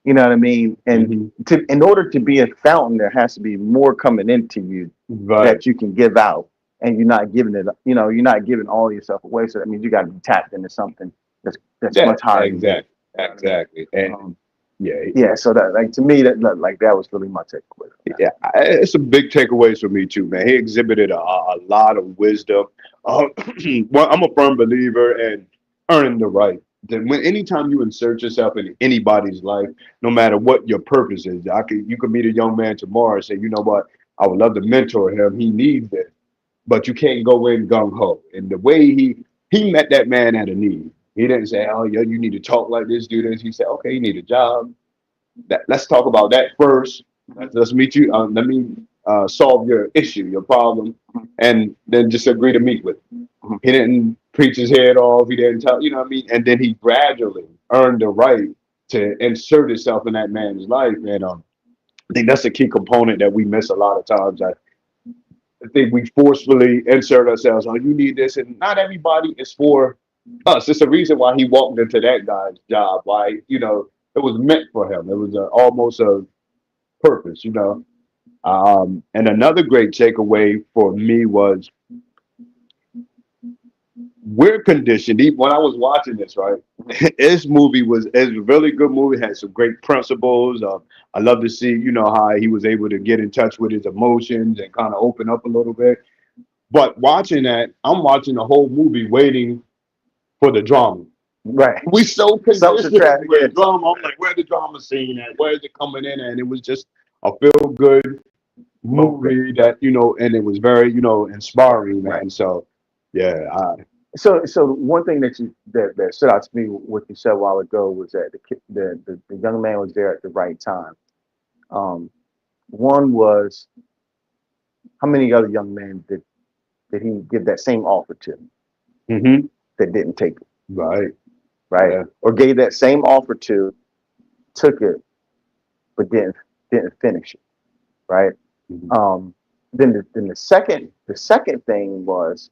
You know what I mean? And Hmm. in order to be a fountain, there has to be more coming into you Right. that you can give out, and you're not giving it. You're not giving all yourself away. So that means you got to be tapped into something that's Yeah. much higher than you. Exactly. You know what I mean? Exactly. And Um, yeah, yeah. So that like to me that was really my takeaway from that. yeah, it's some big takeaways for me too, man. He exhibited a lot of wisdom. Well, I'm a firm believer in earning the right. Then when anytime you insert yourself in anybody's life, no matter what your purpose is, you could meet a young man tomorrow and say, you know what, I would love to mentor him. He needs it, but you can't go in gung ho. And the way he met that man at a need. He didn't say, oh yeah, you need to talk like this, do this. He said, okay, you need a job. Let's talk about that first. Let's meet you. Let me solve your issue, your problem, and then just agree to meet with him. He didn't preach his head off. He didn't tell, you know what I mean? And then he gradually earned the right to insert himself in that man's life. And I think that's a key component that we miss a lot of times. I think we forcefully insert ourselves. Oh, you need this, and not everybody is for us. It's the reason why he walked into that guy's job. Why, it was meant for him. It was almost a purpose. And another great takeaway for me was we're conditioned. Even when I was watching this, right, this movie is a really good movie. Had some great principles. I love to see, how he was able to get in touch with his emotions and kind of open up a little bit. But watching that, I'm watching the whole movie waiting for the drama. Right. We so Something conditioned tragic. with drama. I'm like, where's the drama scene at? Where's it coming in at? And it was just a feel good movie that, and it was very, inspiring, man. Right. So yeah, So one thing that stood out to me, what you said a while ago, was that the young man was there at the right time. One was, how many other young men did he give that same offer to mm-hmm. that didn't take it, Right. right? Yeah. Or gave that same offer to, took it, but didn't finish it, right? Mm-hmm. Then the second thing was,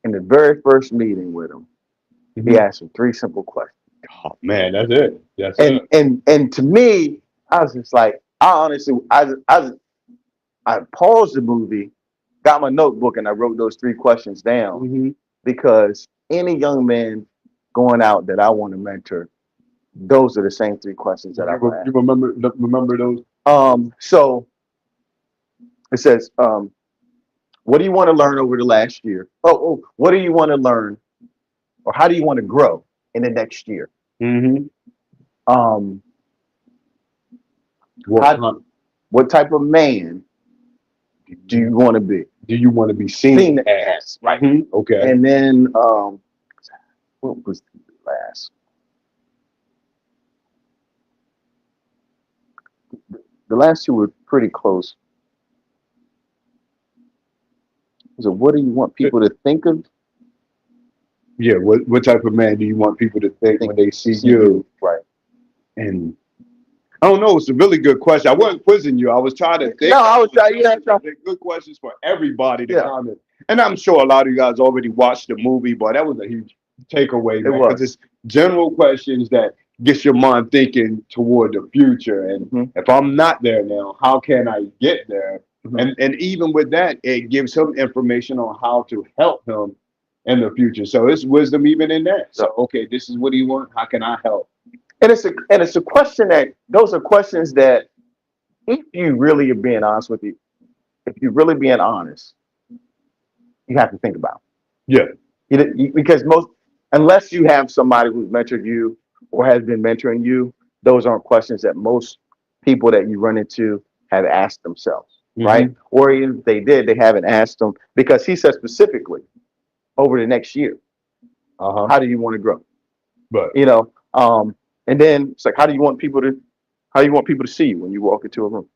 in the very first meeting with him, he asked him three simple questions. Oh man, that's it. That's And it. and to me, I was just like, I honestly, I paused the movie, got my notebook, and I wrote those three questions down, Mm-hmm. because any young man going out that I want to mentor, those are the same three questions that I would ask. You remember those? So it says, what do you want to learn over the last year? What do you want to learn, or how do you want to grow in the next year? Mm-hmm. Um, what type of man do you want to be? Do you want to be seen as? Right. Mm-hmm. Okay. And then what was the last? The last two were pretty close. So what do you want people to think of? Yeah, what type of man do you want people to think when they see you? Right. And I don't know. It's a really good question. I wasn't quizzing you. I was trying to think. No, I was trying. Yeah, good questions for everybody to comment. And I'm sure a lot of you guys already watched the movie, but that was a huge takeaway, man, because it's general questions that gets your mind thinking toward the future. And if I'm not there now, how can I get there? And even with that, it gives him information on how to help him in the future. So it's wisdom even in that. So okay, this is what do you want? How can I help? And it's a question that, those are questions that, if you really are being honest with you, if you're really being honest, you have to think about. Yeah. Because unless you have somebody who's mentored you or has been mentoring you, those aren't questions that most people that you run into have asked themselves, right? Or even if they did, they haven't asked them, because he said specifically, over the next year, how do you want to grow? But and then it's like, how do you want people to see you when you walk into a room?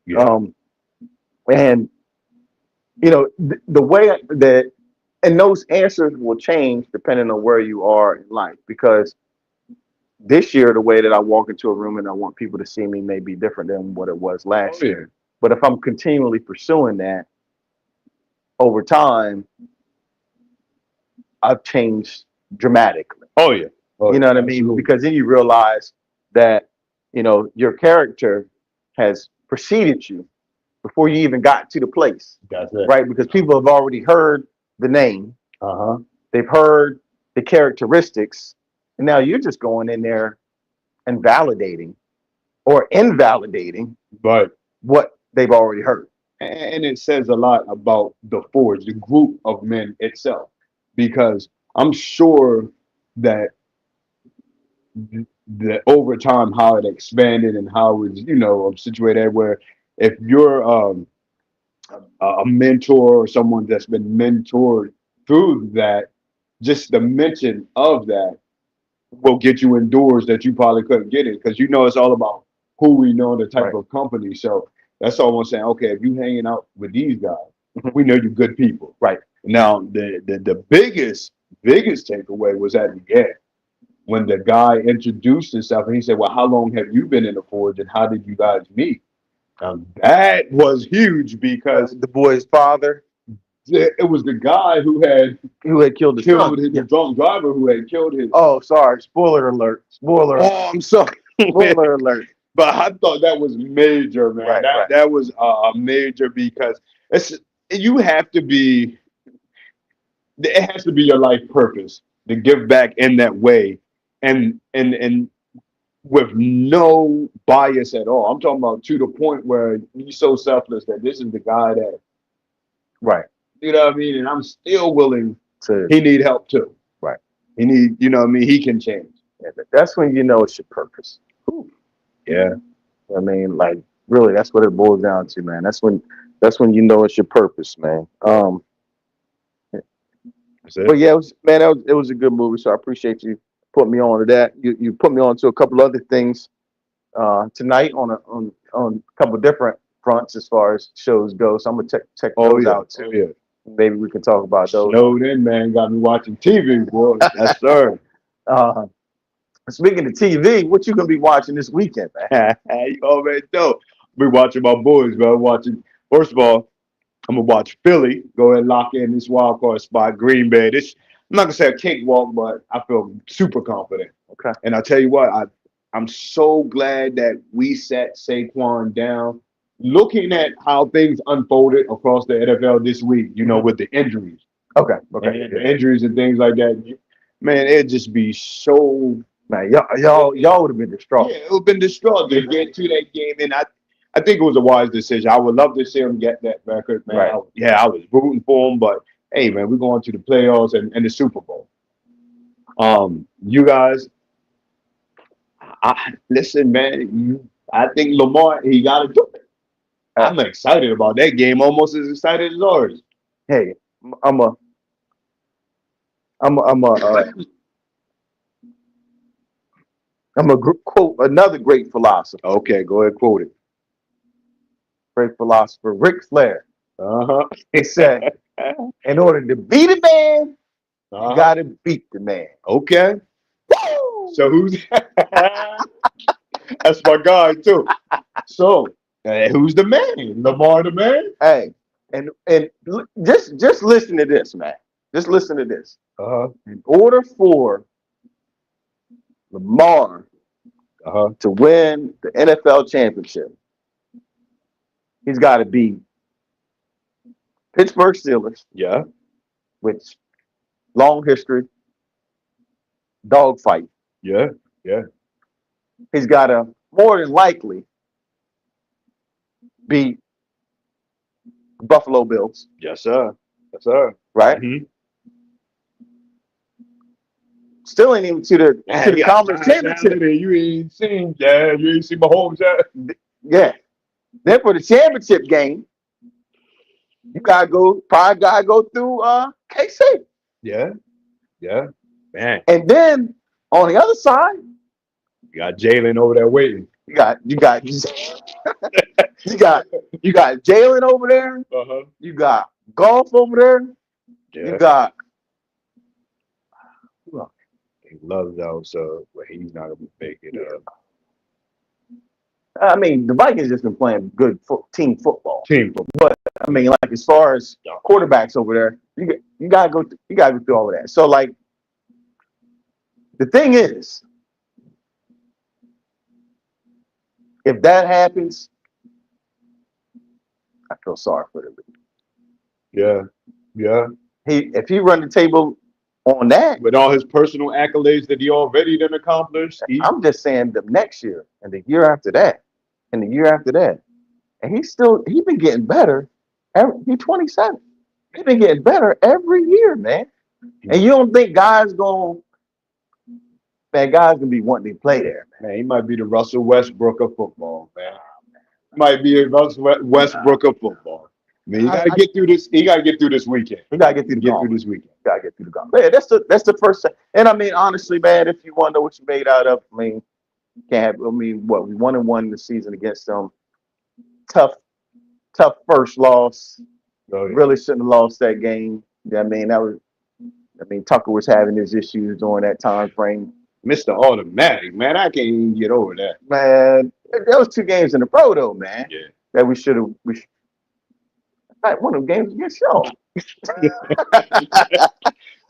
Yeah. And the way that, and those answers will change depending on where you are in life, because this year, the way that I walk into a room and I want people to see me may be different than what it was last year. But if I'm continually pursuing that over time, I've changed dramatically. Oh yeah. You know what I mean? Because then you realize that, your character has preceded you before you even got to the place. That's it. Right? Because people have already heard the name. They've heard the characteristics. And now you're just going in there and validating or invalidating what they've already heard. And it says a lot about the Forge, the group of men itself, because I'm sure that over time how it expanded and how it's situated, where if you're a mentor or someone that's been mentored through that, just the mention of that will get you in doors that you probably couldn't get in, because it's all about who we know, the type of company. So That's all I'm saying. Okay, if you hanging out with these guys, Mhm. we know you're good people. Right. Now, the biggest takeaway was at the end when the guy introduced himself and he said, "Well, how long have you been in the forge and how did you guys meet?" That was huge because The boy's father it was the guy who had killed his son. the Yeah. drunk driver who had killed his. Oh, sorry. Spoiler alert. Spoiler. Oh, I'm sorry. Spoiler alert. But I thought that was major, man. Right. Right. That was a major because it's you have to be. It has to be your life purpose to give back in that way, and with no bias at all. I'm talking about to the point where you're so selfless that this is the guy that Right. you know what I mean, and I'm still willing. To He need help too. right. He need you know what I mean. He can change. Yeah, that's when you know it's your purpose. Yeah, I mean, like really, that's what it boils down to, man. That's when you know it's your purpose, man. that's it. But yeah, it was a good movie. So I appreciate you putting me on to that. You put me on to a couple other things tonight on a couple different fronts as far as shows go. So I'm gonna check Oh those yeah, out oh too. yeah. Maybe we can talk about those. Snowed in, man. Got me watching TV, boy. Yes, sir. Uh, Speaking of TV, what you gonna be watching this weekend, man? You already know. Be watching my boys, man. Watching. First of all, I'm gonna watch Philly. Go ahead and lock in this wild card spot. Green Bay. This I'm not gonna say a cakewalk, but I feel super confident. Okay. And I tell you what, I'm so glad that we set Saquon down. Looking at how things unfolded across the NFL this week, you know, with the injuries Okay. and the injuries and things like that, man, it'd just be so. Man, y'all would have been distraught. Yeah, it would have been distraught to get to that game, and I think it was a wise decision. I would love to see him get that record, man. Right. I was rooting for him, but hey, man, we're going to the playoffs and the Super Bowl. You guys, listen, man. I think Lamar, he got to do it. I'm excited about that game, almost as excited as ours. Hey, I'm a I'm a, I'm a quote another great philosopher. Okay, go ahead, quote it. Great philosopher Ric Flair. Uh He said, "In order to beat a man, huh. you got to beat the man." Okay. Woo! So who's that's my guy too. So who's the man? Lamar the man? Hey, just listen to this, man. Just listen to this. Uh-huh. In order for Lamar Uh-huh. to win the NFL championship, he's got to beat Pittsburgh Steelers, Yeah. which long history, dogfight. Yeah. Yeah. He's got to more than likely beat Buffalo Bills, Yes, sir. Yes, sir. right? Mm-hmm. Still ain't even to the conference championship. You ain't seen, yeah, you ain't seen Mahomes yet. Yeah. Then for the championship game, you probably gotta go through KC. Yeah. Yeah. Man, And then on the other side, you got Jalen over there waiting. you got you got Jalen over there, Uh-huh. you got Golf over there, Yeah. you got He loves those, so but he's not gonna make it I mean the Vikings just been playing good team football. team football. But I mean like as far as quarterbacks over there, you gotta go through all of that. So like the thing is, if that happens, I feel sorry for him. Yeah. Yeah. If he run the table on that, With all his personal accolades that he already done accomplished, I'm just saying the next year and the year after that and the year after that, and he's been getting better. He's 27. He's been getting better every year, man. And you don't think guys gonna be wanting to play there, man? man, he might be the Russell Westbrook of football, man. Might be a Russell Westbrook of football. I mean, he got to get through this. He got to get through this weekend. We gotta get through the Get gauntlet. through this weekend. Gotta get through the gauntlet. Yeah, that's the first thing. And I mean, honestly, man, if you want to know what you made out of, I mean, can't have. I mean, what we 1-1 in the season against them. Tough tough first loss. Oh, yeah. Really shouldn't have lost that game. Yeah, I mean, Tucker was having his issues during that time frame. Mr. Automatic, man. I can't even get over that. Man, that was 2 games in a row, though, man. Yeah. That we should have. Like one of them games against y'all.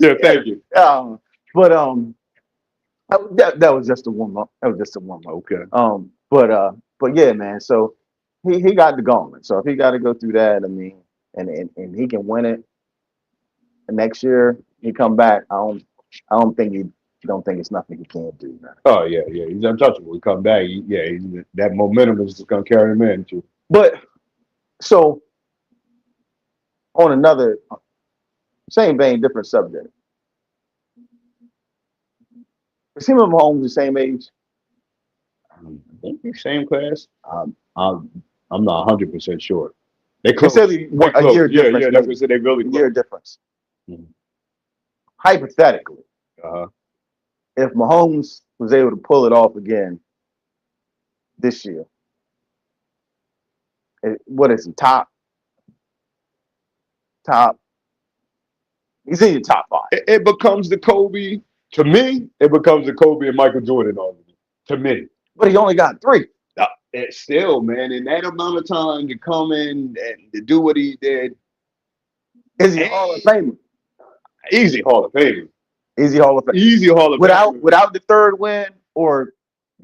Yeah, thank you. But that was just a warm up. That was just a warm up. Okay. But yeah, man. So he got the gauntlet. So if he got to go through that, I mean, and he can win it. And next year he come back. I don't think it's nothing he can't do, man. Oh yeah, yeah. He's untouchable. He come back. That momentum is just gonna carry him in too. But so on another same vein, different subject. Is him and Mahomes the same age? I think they're same class. I'm not 100% sure. They They close. said They a close. year Yeah, difference. yeah. That's what I said. They really A year close. difference. Mhm. Hypothetically, Uh-huh. if Mahomes was able to pull it off again this year, what is he top? He's in your top five. It becomes the Kobe. To me, it becomes the Kobe and Michael Jordan argument. To me. But he only got 3. It's still, man, in that amount of time to come in and to do what he did, Is he a Hall of Famer? easy Hall of Fame. Is he Hall of Fame? Easy Hall of Fame. Without the third win, or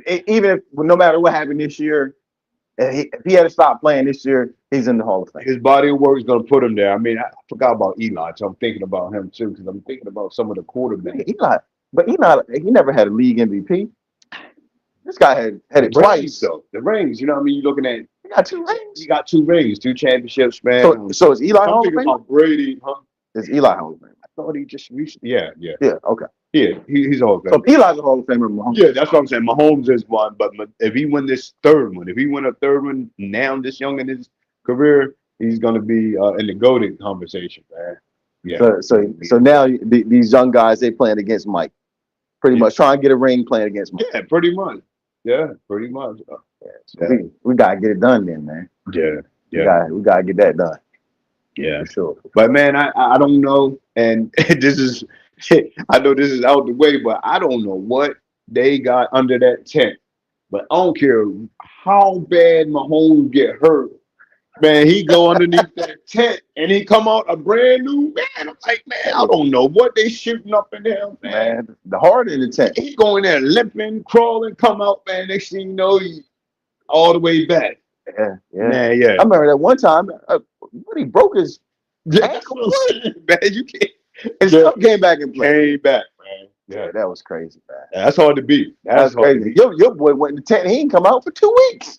even if no matter what happened this year, if he had to stop playing this year, he's in the Hall of Fame. His body of work is going to put him there. I mean, I forgot about Eli, so I'm thinking about him too, because I'm thinking about some of the quarterbacks. He never had a league MVP. This guy had it twice. Though the rings, you know what I mean? You're looking at He got 2 rings. he got 2 rings, 2 championships, man. So is Eli I'm Hall of thinking Fame? about Brady, huh? Is Eli Hall of Fame? I thought he just reached. Yeah, yeah, Yeah, okay. yeah. He's Hall of Fame. So if Eli's a Hall of Famer, Mahomes. Yeah, that's what I'm saying. Mahomes is one, but if he win this third one, if he win a third one now, this young in his career, he's going to be in the GOAT conversation, man. Yeah. So now these young guys, they playing against Mike. Pretty much trying to get a ring playing against Mike. Yeah, pretty much. Yeah, pretty much. So we gotta get it done then, man. Yeah, yeah. We gotta get that done. Yeah, for sure. But man, I don't know, and this is I know this is out the way, but I don't know what they got under that tent. But I don't care how bad Mahomes get hurt, man. He go underneath that tent and he come out a brand new man. I'm like, man, I don't know what they shooting up in there, man. The heart in the tent. He go in there limping, crawling, come out, man. Next thing you know, he all the way back. Yeah. Man, yeah. I remember that one time when he broke his ankle, man. You can't. And still came back and played. Came back, man. Yeah, that was crazy, man. Yeah, that's hard to beat. That's crazy. Your boy went in the tent. He didn't come out for 2 weeks.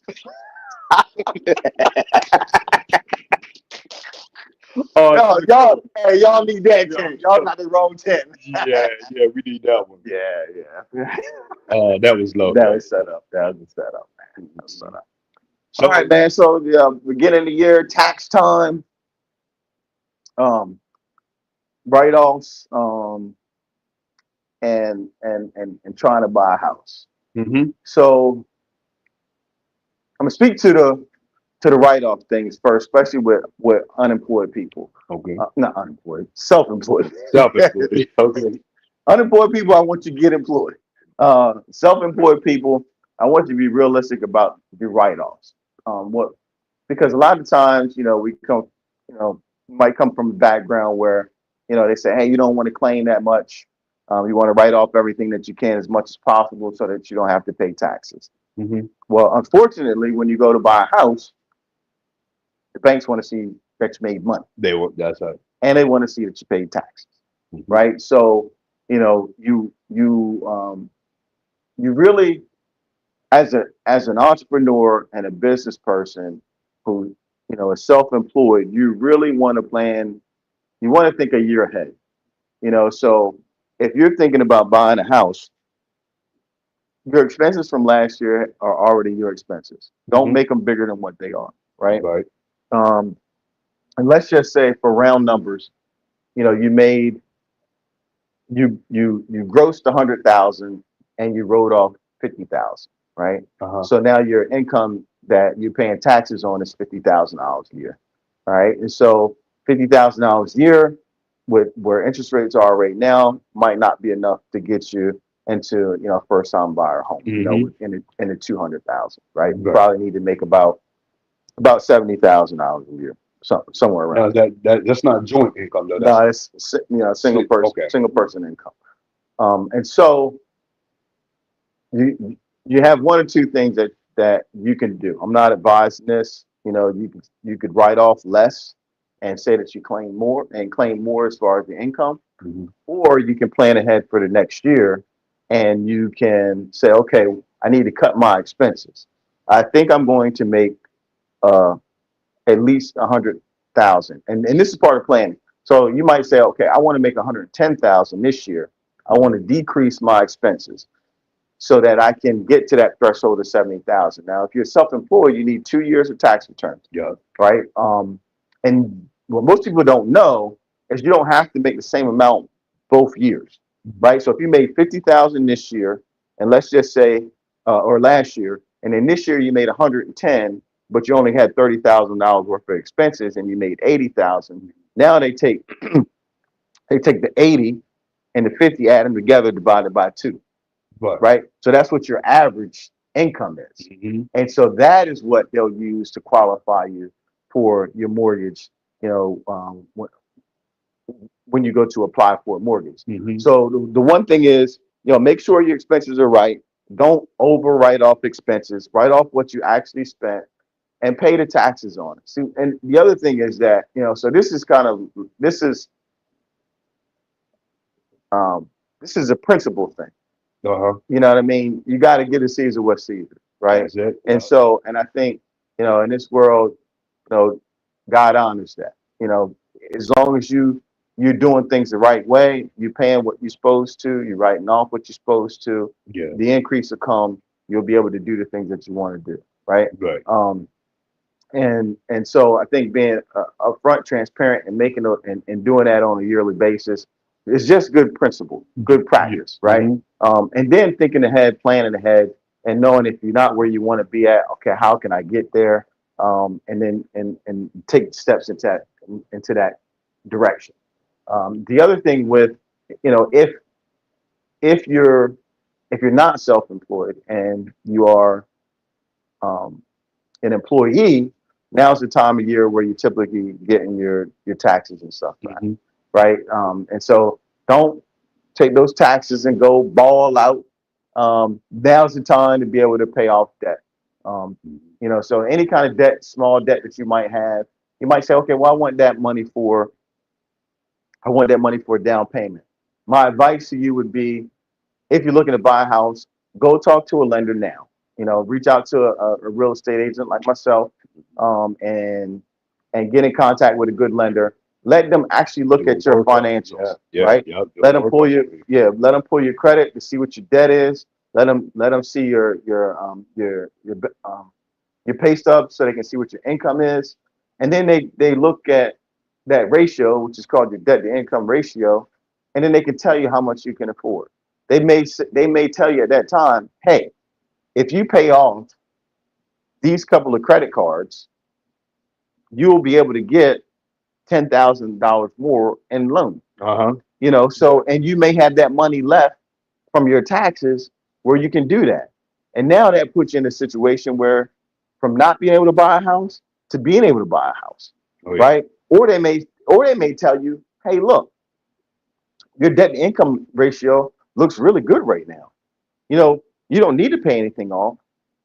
Oh, y'all need that tent. Y'all got the wrong tent. yeah, we need that one. Yeah. That was low. That was set up. That was set up, man. That was set up. So, all right, man. So beginning of the year, tax time, write-offs, and trying to buy a house. Mm-hmm. So I'm gonna speak to the write-off things first, especially with unemployed people. Okay. Not unemployed, self-employed. Self-employed. Okay. Unemployed people, I want you to get employed. Self-employed people, I want you to be realistic about the write-offs. Because a lot of times, we come, might come from a background where, they say, hey, you don't want to claim that much. You want to write off everything that you can as much as possible so that you don't have to pay taxes. Mm-hmm. Well, unfortunately, when you go to buy a house, the banks want to see that you made money. That's right. And they want to see that you paid taxes, mm-hmm. right? So, you really, as an entrepreneur and a business person who, is self-employed, you really want to plan. You want to think a year ahead, So if you're thinking about buying a house, your expenses from last year are already your expenses. Don't mm-hmm. make them bigger than what they are, right? Right. And let's just say, for round numbers, you grossed 100,000 and you wrote off 50,000, right? Uh-huh. So now your income that you're paying taxes on is $50,000 a year. All right. And so $50,000 a year with where interest rates are right now might not be enough to get you into, first time buyer home, Mm-hmm. in the 200,000, right? You Right. probably need to make about $70,000 a year, somewhere Now around there. that's not joint income though. That's No, it's okay. single person income. And so you you have one or two things that you can do. I'm not advising this. You could write off less and say that you claim more as far as the income, Mm-hmm. or you can plan ahead for the next year, and you can say, okay, I need to cut my expenses. I think I'm going to make uh, at least 100,000, and this is part of planning. So you might say, okay, I want to make 110,000 this year. I want to decrease my expenses so that I can get to that threshold of 70,000. Now, if you're self-employed, you need 2 years of tax returns, Yeah. right? And what most people don't know is you don't have to make the same amount both years, right? So if you made 50,000 this year, and let's just say, or last year, and then this year you made 110, but you only had $30,000 worth of expenses, and you made 80,000. Now they take the 80 and the 50, add them together, divided by two, But right? So that's what your average income is. mm-hmm. And so that is what they'll use to qualify you for your mortgage, when you go to apply for a mortgage. Mm-hmm. So the one thing is, make sure your expenses are right. Don't over write off expenses. Write off what you actually spent and pay the taxes on it. See, and the other thing is that, so this is a principle thing. Uh-huh. You know what I mean? You got to get a Caesar what's Caesar, right? That's it. And and I think, in this world, God honors that. As long as you're doing things the right way, you're paying what you're supposed to, you're writing off what you're supposed to, Yeah. the increase will come, you'll be able to do the things that you want to do, right? Right. And so I think being upfront, transparent, and and doing that on a yearly basis is just good principle, good practice, right? And then thinking ahead, planning ahead, and knowing if you're not where you want to be at, okay, how can I get there? And then and take steps into that direction. The other thing with, if you're not self-employed and you are um, an employee, now's the time of year where you typically getting your taxes and stuff back, Mm-hmm. right? And so don't take those taxes and go ball out. Now's the time to be able to pay off debt. So any kind of debt, small debt that you might have, you might say, okay, well, I want that money for a down payment. My advice to you would be, if you're looking to buy a house, go talk to a lender now. Reach out to a real estate agent like myself, and get in contact with a good lender. Let them actually look at your financials, right? Let them pull let them pull your credit to see what your debt is. Let them see your pay stub so they can see what your income is, and then they look at that ratio, which is called your debt to income ratio, and then they can tell you how much you can afford. They may tell you at that time, hey, if you pay off these couple of credit cards, you'll be able to get $10,000 more in loan. Uh-huh. So, and you may have that money left from your taxes where you can do that. And now that puts you in a situation where, from not being able to buy a house to being able to buy a house, Oh, yeah. right? Or they may tell you, hey, look, your debt to income ratio looks really good right now. You don't need to pay anything off.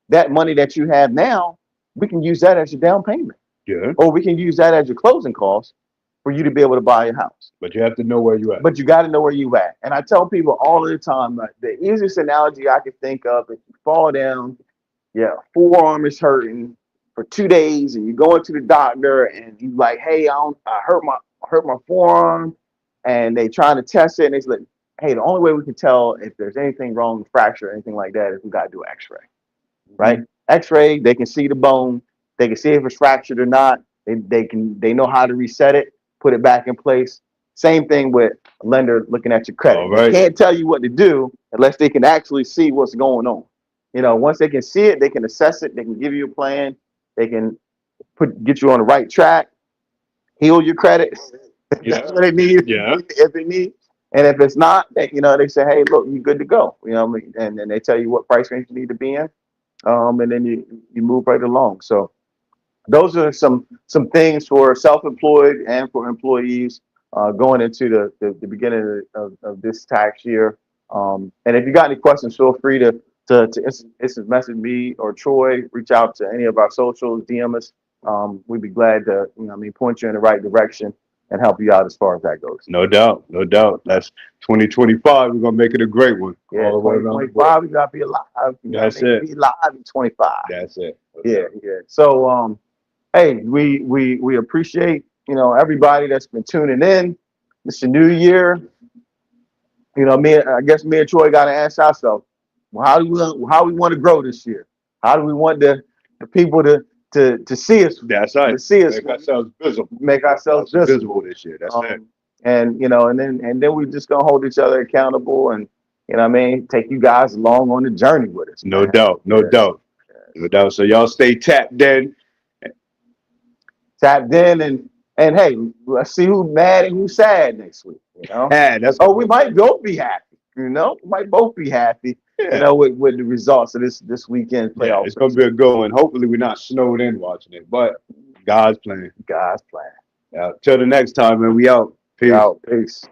That money that you have now, we can use that as your down payment, Yeah. or we can use that as your closing costs for you to be able to buy a house. But you have to know where you at. But you got to know where you at. And I tell people all the time, like, the easiest analogy I could think of: if you fall down, yeah, forearm is hurting for 2 days, and you go into the doctor, and you like, hey, I hurt my forearm, and they trying to test it, and they say, hey, the only way we can tell if there's anything wrong, fracture, or anything like that, is we got to do an X-ray, right? X-ray, they can see the bone, they can see if it's fractured or not. They know how to reset it, put it back in place. Same thing with a lender looking at your credit. All They right. can't tell you what to do unless they can actually see what's going on. once they can see it, they can assess it, they can give you a plan, they can get you on the right track, heal your credit. If Yeah. that's what they need, Yeah. if they need. And if it's not, they say, hey, look, you're good to go. What I mean? And then they tell you what price range you need to be in. And then you move right along. So those are some things for self-employed and for employees going into the beginning of this tax year. And if you got any questions, feel free to instant message me or Troy. Reach out to any of our socials, DM us. We'd be glad to point you in the right direction and help you out as far as that goes. No doubt, no doubt. That's 2025. We're gonna make it a great one. Yeah, All the way around the 2025, board. we gotta be alive. That's it. Be live in 25. That's it. Yeah, yeah. So hey, we appreciate everybody that's been tuning in. It's a new year. I guess me and Troy got to ask ourselves, well, how we want to grow this year? How do we want the people to see us? That's right. To see us Make ourselves visible. Make ourselves visible this year. That's it. And then we just gonna hold each other accountable and take you guys along on the journey with us. No Man. doubt, no doubt, no doubt. So y'all stay tapped in. Tapped in and hey, let's see who's mad and who's sad next week. That's we might both be happy. We might both be happy. Yeah. With the results of this weekend playoff. Yeah, it's gonna be a good one. Hopefully we're not snowed in watching it, but God's plan. God's plan. Till the next time, man. We out. Peace. Peace.